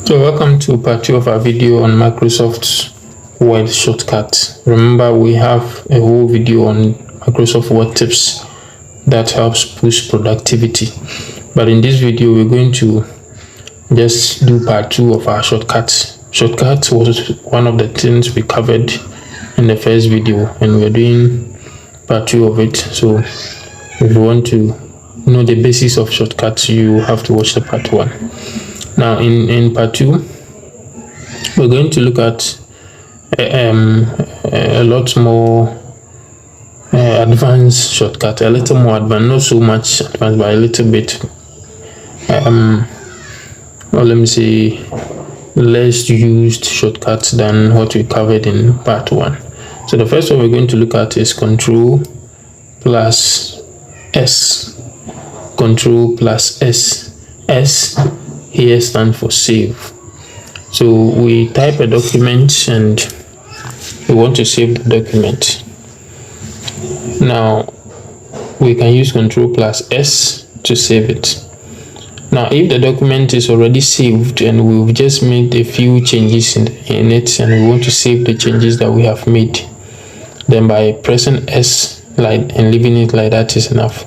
So welcome to part 2 of our video on Microsoft Word shortcuts. Remember, we have a whole video on Microsoft Word tips that helps boost productivity. But in this video, we're going to just do part 2 of our shortcuts. Shortcuts was one of the things we covered in the first video, and we're doing part 2 of it. So if you want to know the basics of shortcuts, you have to watch the part 1. Now in part 2, we're going to look at a lot more advanced shortcut, a little more advanced, not so much advanced, but a little bit well, let me say less used shortcuts than what we covered in part 1. So the first one we're going to look at is Control plus S. Control plus S. S here stands for save. So we type a document and we want to save the document. Now we can use Control plus S to save it. Now if the document is already saved and we've just made a few changes in it and we want to save the changes that we have made, then by pressing S and leaving it like that is enough.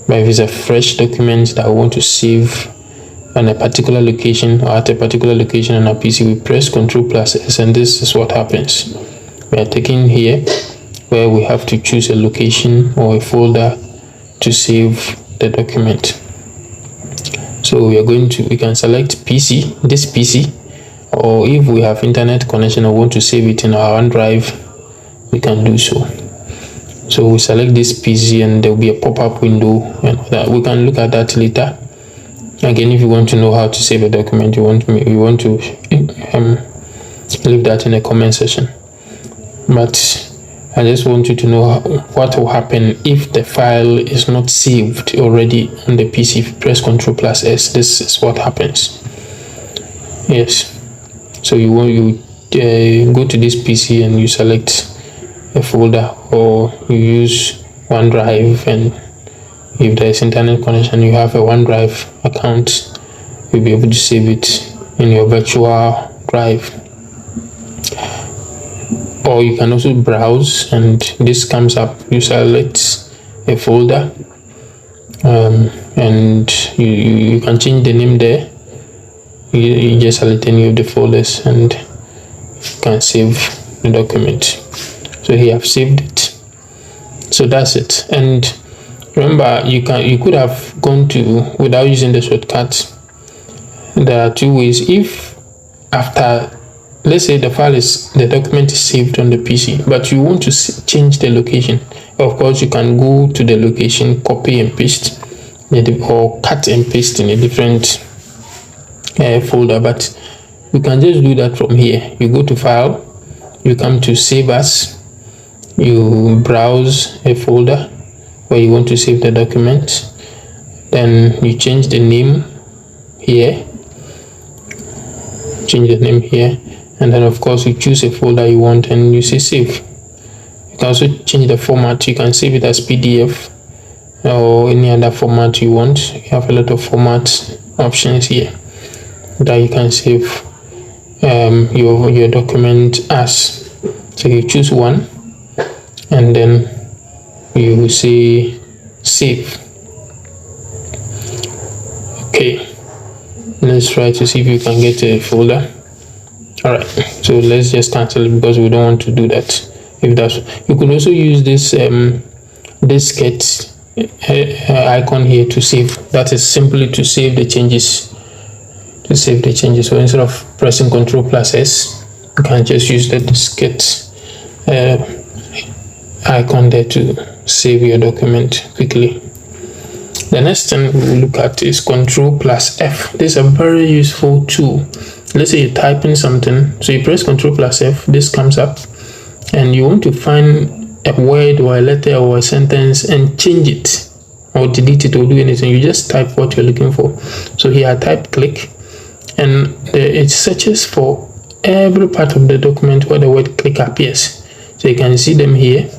But if it's a fresh document that we want to save on a particular location or at a particular location on our PC, we press Control plus S, and this is what happens. We are taking here where we have to choose a location or a folder to save the document. So we can select PC, this PC, or if we have internet connection or want to save it in our OneDrive, we can do so. So we select this PC and there will be a pop-up window, and that we can look at that later. Again, if you want to know how to save a document, you want to leave that in the comment section. But I just want you to know what will happen if the file is not saved already on the PC. If you press Control plus S, this is what happens. Yes. So you go to this PC and you select a folder, or you use OneDrive, and if there is internet connection, you have a OneDrive account, you'll be able to save it in your virtual drive. Or you can also browse, and this comes up. You select a folder, and you can change the name there. You just select any of the folders and you can save the document. So here I've saved it. So that's it. And remember, you could have gone to without using the shortcut. There are two ways. If after, let's say the document is saved on the PC, but you want to change the location, of course you can go to the location, copy and paste, or cut and paste in a different folder. But you can just do that from here. You go to File, you come to Save As, you browse a folder where you want to save the document, then you change the name here, and then of course you choose a folder you want and you say save. You can also change the format. You can save it as PDF or any other format you want. You have a lot of format options here that you can save your document as. So you choose one and then you will say save. Okay, let's try to see if you can get a folder. All right, so let's just cancel it because we don't want to do that. You could also use this diskette icon here to save. That is simply to save the changes. So instead of pressing Control plus S, you can just use the diskette icon there to save your document quickly. The next thing we will look at is Control plus F. This is a very useful tool. Let's say you type in something, so you press Control plus F, this comes up, and you want to find a word or a letter or a sentence and change it or delete it or do anything. You just type what you're looking for. So here I type click, and it searches for every part of the document where the word click appears. So you can see them here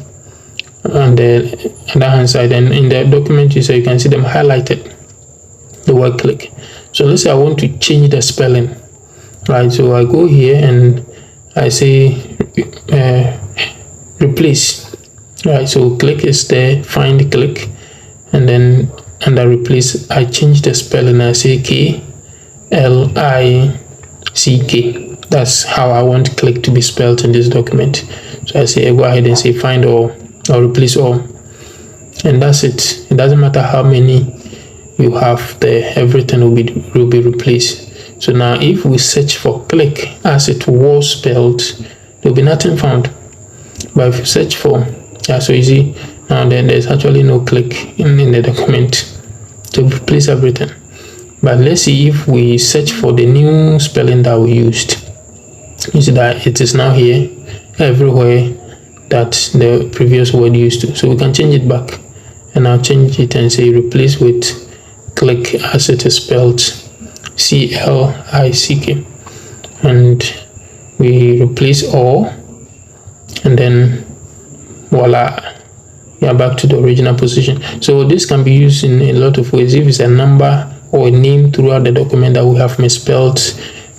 on the other hand side, and in the document you can see them highlighted, the word click. So let's say I want to change the spelling. right? So I go here and I say replace, right? So click is there, find click, and then under replace I change the spelling. I say KLICK. That's how I want click to be spelled in this document. So I say go ahead and say find all or replace all, and that's it. It doesn't matter how many you have there, everything will be replaced. So now if we search for click as it was spelled, there will be nothing found. But if you search for, yeah, so you see now then there's actually no click in the document to replace everything. But let's see if we search for the new spelling that we used. You see that it is now here everywhere that the previous word used to. So we can change it back, and I'll change it and say replace with click as it is spelled, CLICK, and we replace all, and then voila, we are back to the original position. So this can be used in a lot of ways. If it's a number or a name throughout the document that we have misspelled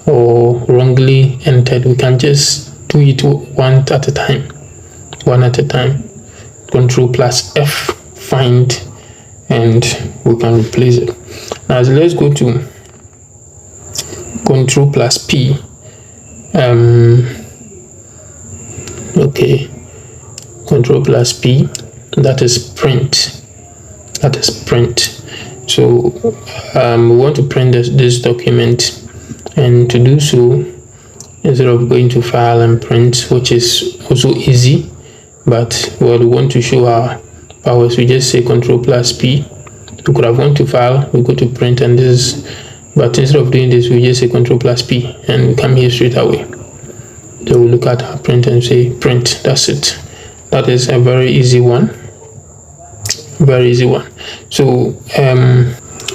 or wrongly entered, we can just do it one at a time. Control+F, find, and we can replace it. Now let's go to Control+P. Okay, Control+P, that is print. So we want to print this document, and to do so, instead of going to file and print, which is also easy, but we want to show our powers, we just say Control+P. We could have gone to file, we go to print, and this, but instead of doing this, we just say Control+P, and we come here straight away. So we look at our print and say print. That's it. That is a very easy one. So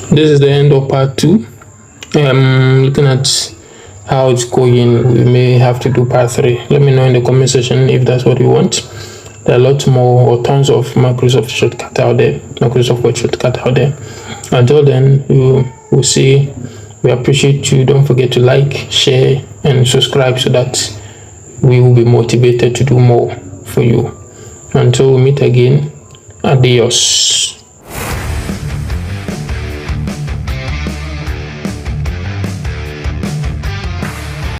this is the end of part 2. Looking at how it's going, we may have to do part 3. Let me know in the comment section if that's what you want. There are lots more, or tons of Microsoft shortcut out there, Microsoft Word shortcut out there. Until then, we'll see. We appreciate you. Don't forget to like, share, and subscribe so that we will be motivated to do more for you. Until we meet again, adios.